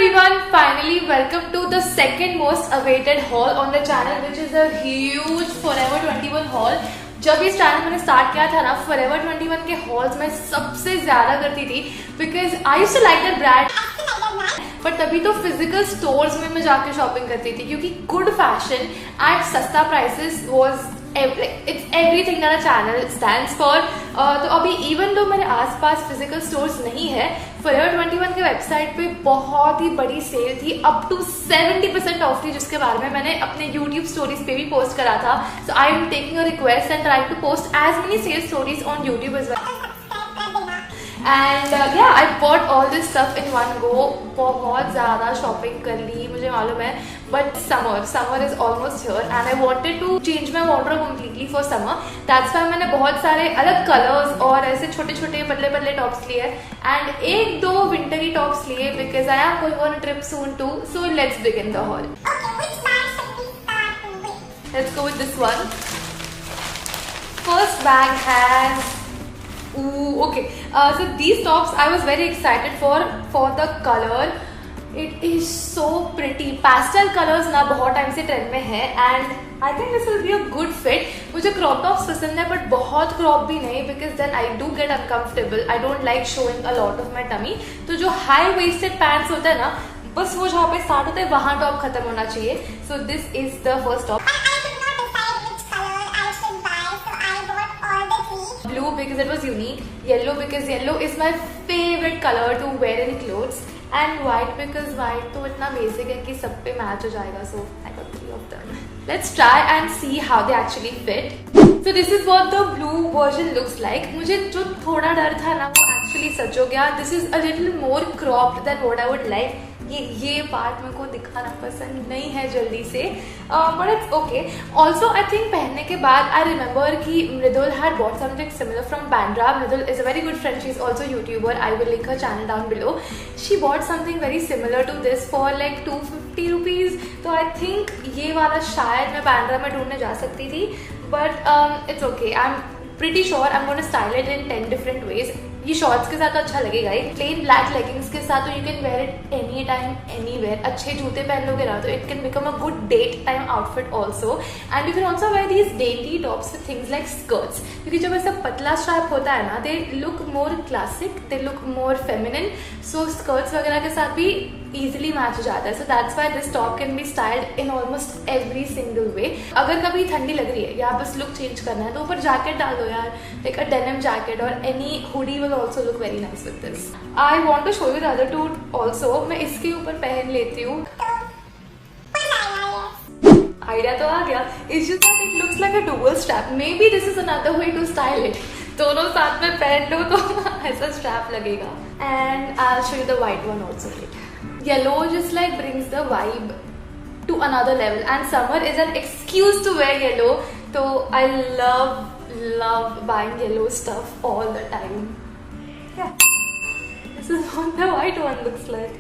everyone, finally welcome to the second most awaited haul on the channel, which is a huge Forever 21 haul. जब इस channel मैंने start किया था ना, Forever 21 के हॉल्स मैं सबसे ज्यादा करती थी because I used to like that brand. But तभी तो फिजिकल स्टोर्स में मैं जाके शॉपिंग करती थी क्योंकि गुड फैशन एट सस्ता prices was it's everything that a channel stands for. तो अभी इवन दो मेरे आसपास फिजिकल स्टोर्स नहीं है, Forever 21 के वेबसाइट पे बहुत ही बड़ी सेल थी, अप टू 70% ऑफ थी, जिसके बारे में मैंने अपने YouTube स्टोरीज पे भी पोस्ट करा था. So I am taking a request and trying to post as many sale stories on YouTube as well. And I bought all this stuff in one go. बहुत ज्यादा शॉपिंग कर ली मुझे मालूम है, but summer is almost here and I wanted to change my wardrobe completely for summer. That's why मैंने बहुत सारे अलग कलर्स और ऐसे छोटे छोटे बदले बदले टॉप्स लिए एंड एक दो विंटरी टॉप्स लिए because I am going on a trip soon too. So let's begin the haul. Let's go with this one. First bag has okay. So these tops I was very excited for the color. It is so pretty. Pastel colors ना बहुत time से trend में है and I think this will be a good fit. मुझे crop tops पसंद है but बहुत crop भी नहीं because then I do get uncomfortable. I don't like showing a lot of my tummy. तो जो high waisted pants होता है ना, बस वो जहाँ पे स्टार्ट होता है वहाँ टॉप खत्म होना चाहिए. So this is the first top. Blue because it was unique, yellow because yellow is my favorite color to wear in clothes, and white because white तो इतना basic है कि सब पे match हो जाएगा. So I got 3 of them. Let's try and see how they actually fit. So this is what the blue version looks like. मुझे जो थोड़ा डर था ना वो actually सच हो गया. This is a little more cropped than what I would like. ये पार्ट मेरे को दिखाना पसंद नहीं है जल्दी से, but it's okay. Also I think पहनने के बाद आई रिमेंबर कि Mridul had bought something similar from Bandra. Mridul is a very good friend, she is also YouTuber. I will link her channel down below. She bought something very similar to this for like 250 rupees. तो I think ये वाला शायद मैं बैंड्रा में ढूंढने जा सकती थी, but it's okay. I am pretty sure I am gonna style it in 10 different ways. ये शॉर्ट्स के साथ तो अच्छा लगेगा ही, प्लेन ब्लैक लेगिंग्स के साथ तो you can wear it any time anywhere. अच्छे जूते पहन लोगे ना तो it can become a good date time outfit also. And you can also wear these डेटी tops with things like skirts, क्योंकि जब ऐसा पतला स्ट्रैप होता है ना, they look more classic, they look more feminine. So skirts वगैरह के साथ भी easily मैच हो जाता है. So that's why this top can be styled in almost every single way. अगर कभी ठंडी लग रही है या बस लुक चेंज करना है तो ऊपर जैकेट डाल दो यार, लाइक अ डेनिम जैकेट और any hoodie will also look very nice with this. I want to show you the other two also. मैं इसके ऊपर पहन लेती हूँ. आइडिया तो आ गया. It's just that it looks like a dual strap. Maybe this is another way to style it. दोनों साथ में पहन लो तो ऐसा स्ट्रैप लगेगा. And I will show you the white one also. Yellow just like brings the vibe to another level, and summer is an excuse to wear yellow. So I love buying yellow stuff all the time. Yeah, this is what the white one looks like.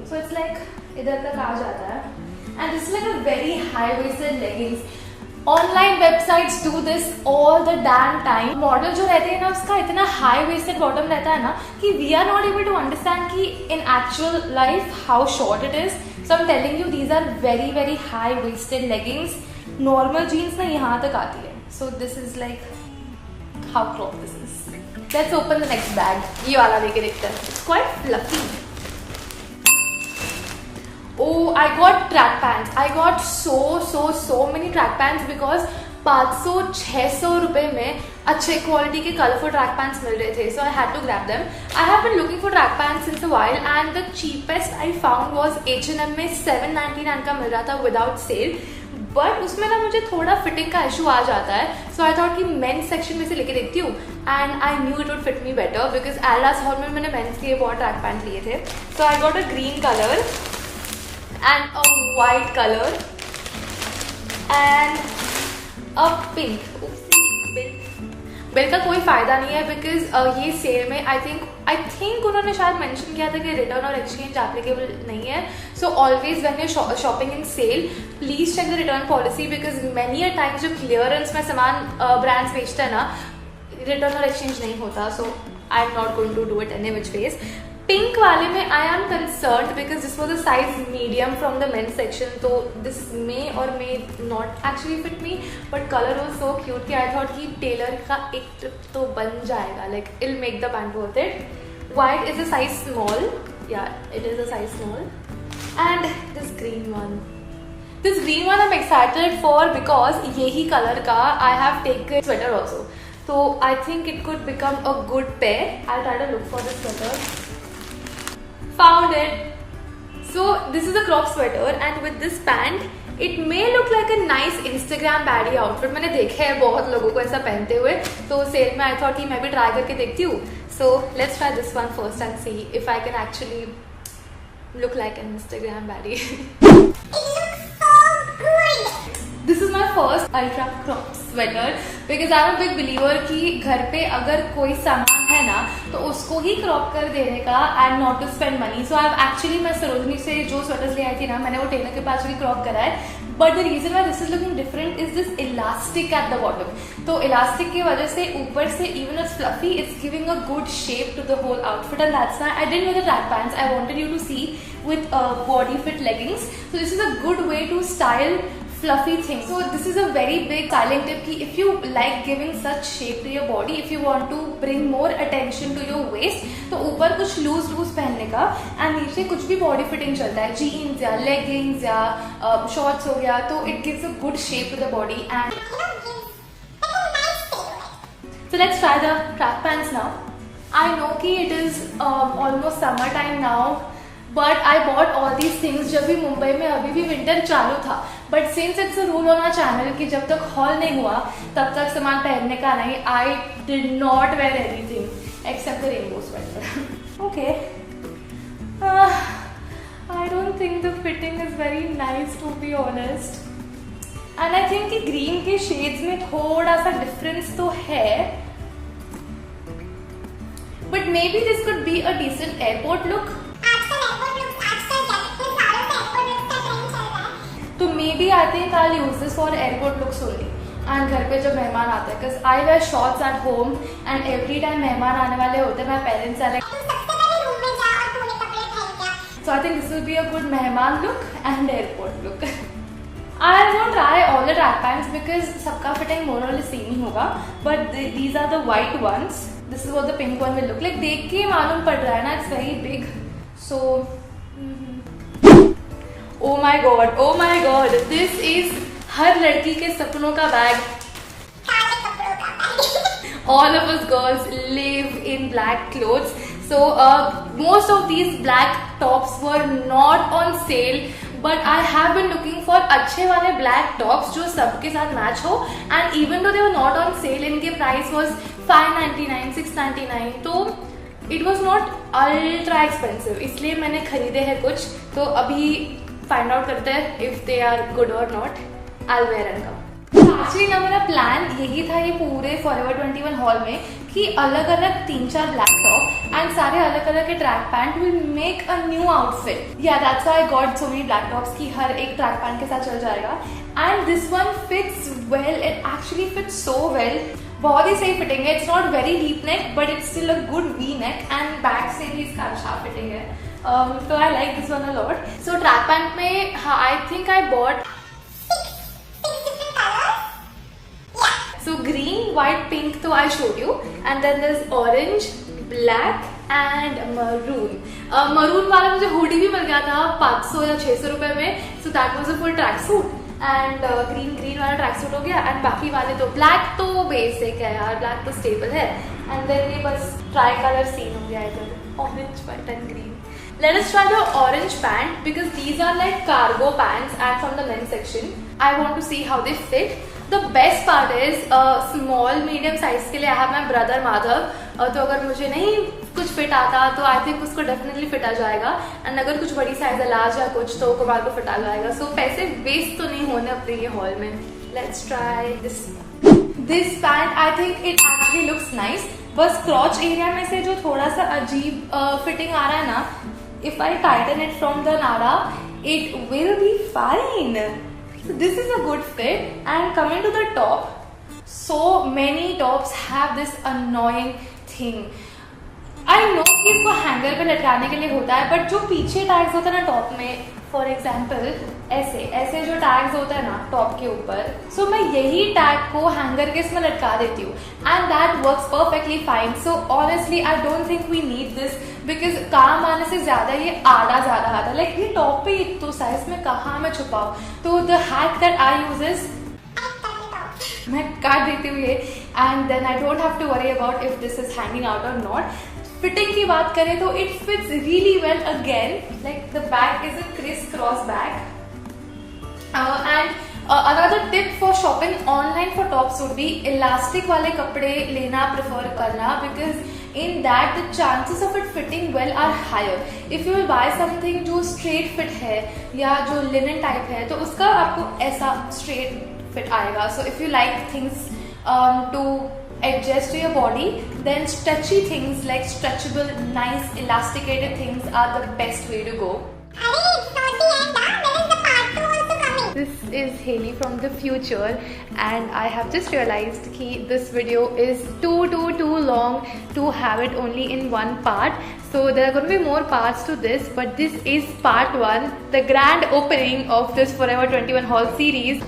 So it's like इधर तक आ जाता है, and this is like a very high-waisted leggings. Online websites do this all the dam time. Model जो रहते हैं ना उसका इतना हाई वेस्टेड बॉटम रहता है ना कि we are not able to understand कि in actual life how short it is. So I am telling you these are very very high waisted leggings. Normal jeans ना यहाँ तक आती है. So this is like how crop this is. Let's open the next bag. ये वाला लेके देखते हैं. It's quite fluffy. Oh, I got track pants. I got so many track pants because 500-600 रुपए में अच्छे क्वालिटी के कलरफुल ट्रैक पैंट्स मिल रहे थे. So I had to grab them. I have been looking for track pants since a while and the cheapest I found was H&M में 799 का मिल रहा था विदाउट सेल. बट उसमें ना मुझे थोड़ा फिटिंग का इशू आ जाता है. सो आई थॉट कि मेंस सेक्शन में से लेके देखती हूँ and I knew it would fit me better because Adidas haul में मैंने मेंस के बहुत ट्रैक पैंट लिए थे. So I got a green colour and a white color and a pink. बिल का कोई फायदा नहीं है बिकॉज ये सेल में आई थिंक उन्होंने शायद मेंशन किया था कि रिटर्न और एक्सचेंज एप्लीकेबल नहीं है. So always when you shopping in sale please check the return policy because many a times जो क्लियरेंस में सामान ब्रांड्स बेचते हैं ना, रिटर्न और एक्सचेंज नहीं होता. So I am not going to do it any which ways. Pink वाले में I am concern because this was a size medium from the men's section, तो this may or may not actually fit me, but colour was so cute कि I thought कि Taylor का एक trip तो बन जाएगा, like I'll make the pant worth it. White is a size small, yeah, it is a size small. And this green one I'm excited for because यही color का I have taken sweater also, so I think it could become a good pair. I'll try to look for the sweater. Found it. So this is a crop sweater and with this pant it may look like a nice Instagram baddie outfit. मैंने देखे हैं बहुत लोगों को ऐसा पहनते हुए, तो सेल में I thought कि मैं भी ट्राई करके देखती हूँ. So let's try this one first and see if I can actually look like an Instagram baddie. It looks so good. This is my first ultra crop sweater because I'm a big believer कि घर पे अगर कोई सामान है ना तो उसको ही क्रॉप कर देने का and not to spend money. So I've actually मैं सरोजनी से जो स्वेटर्स ले आई थी ना, मैंने वो टेलर के पास भी क्रॉप करा है. But the reason why this is looking different is this elastic at the bottom. तो elastic की वजह से ऊपर से even it's fluffy, it's giving a good shape to the whole outfit, and that's why I didn't wear the track pants. I wanted you to see with body fit leggings. So this is a good way to style fluffy things. So this is a very big styling tip कि if you like giving such shape to your body, if you want to bring more attention to your waist, तो ऊपर कुछ loose पहनने का and नीचे कुछ भी body fitting चलता है, जीन्स या लेगिंग्स या शॉर्ट्स हो गया, तो it gives a good shape to the body and so let's try the track pants now. I know कि it is almost summer time now. But I bought all these things जब भी मुंबई में अभी भी winter चालू था. But since it's a rule on our channel कि जब तक हॉल नहीं हुआ तब तक सामान पहनने का नहीं, I did not wear anything except the rainbow sweater. Okay. I don't think the fitting is very nice to be honest. And I think कि green के shades में थोड़ा सा difference तो है. But maybe this could be a decent airport look. तो maybe I think I use this for airport looks only and घर पे जब मेहमान आते हैं, because I wear shorts at home and every time मेहमान आने वाले होते हैं, my parents are like so I think this will be a good मेहमान look and airport look. I will not try all the track pants because सबका fitting more or less same ही होगा, but these are the white ones. This is what the pink one will look like. देख के मालूम पड़ रहा है ना, it's very big. So oh my god, this is हर लड़की के सपनों का बैग. All of us girls live in black clothes, so most of these black tops were not on sale, but I have been looking for अच्छे वाले black tops जो सबके साथ match हो, and even though they were not on sale, इनके price was $5.99, $6.99, तो it was not ultra expensive, इसलिए मैंने खरीदे हैं कुछ. तो अभी फाइंड आउट करते हैं if they are good or not. I wear and come. Actually ना मेरा प्लान यही था ये पूरे फॉरएवर 21 हॉल में कि अलग अलग 3-4 ब्लैक टॉप एंड सारे अलग अलग के track pant will make a new outfit. Yeah that's why I got so many black tops कि हर एक ट्रैक पैंट के साथ चल जाएगा. And this one fits well, it actually fits so well. बहुत ही सही फिटिंग है. It's not very deep neck but it's still a good V neck and back से भी इसका अच्छा फिटिंग है. So I like this one a lot. So track pant में I think I bought six different colors. Yeah. So green, white, pink तो I showed you, and then there's orange, black and maroon. Maroon वाला मुझे hoodie भी मिल गया था 500 या 600 रुपए में. So that was a full track suit. And green वाला ट्रैक सूट हो गया. And बाकी वाले तो black तो basic है यार, black तो stable है. And then ये बस ट्राई कलर सीन हो गया इधर, orange, white and green. Let us try the orange pant because these are like cargo pants and from the men's section. I want to see how they fit. The best part is small medium size के लिए I have my brother Madhav. तो अगर मुझे नहीं कुछ fit आता तो I think उसको definitely फिट आ जाएगा. And अगर कुछ बड़ी साइज है लार्ज या कुछ तो कुमार को फिट आ जाएगा. So पैसे वेस्ट तो नहीं होने अपने ये हॉल में. Let's try this pant. I think it actually looks nice. बस क्रॉच एरिया में से जो थोड़ा सा अजीब फिटिंग आ रहा है ना, if I tighten it from the nada, it will be fine. So this is a good fit. And coming to the top, so many tops have this annoying thing. I know कि इसको hanger पे लटकाने के लिए होता है, but जो पीछे टैग्स होता है ना टॉप में, फॉर एग्जाम्पल ऐसे ऐसे जो टैग्स होता है ना टॉप के ऊपर, सो मैं यही टैग को हैंगर के इसमें लटका देती हूँ and that works perfectly fine. So honestly I don't think we need this, because काम आने से ज्यादा ये आड़ा ज्यादा आता है. लाइक ये टॉप पे तो साइज में कहाँ मैं छुपाऊँ. तो the hack that I use is मैं काट देती हूँ ये, and then I don't have to worry about if this is hanging out or not. Fitting की बात करें तो it fits really well again. Like the bag is a crisscross bag. And another tip for shopping online for tops would be elastic वाले कपड़े लेना prefer करना, because in that the chances of it fitting well are higher. If you will buy something जो straight fit है या जो linen type है तो उसका आपको ऐसा स्ट्रेट फिट आएगा. So if you like things to adjust to your body, then stretchy things like stretchable, nice, elasticated things are the best way to go. This is Haley from the future, and I have just realized that this video is too long to have it only in one part. So there are going to be more parts to this, but this is part 1, the grand opening of this Forever 21 haul series.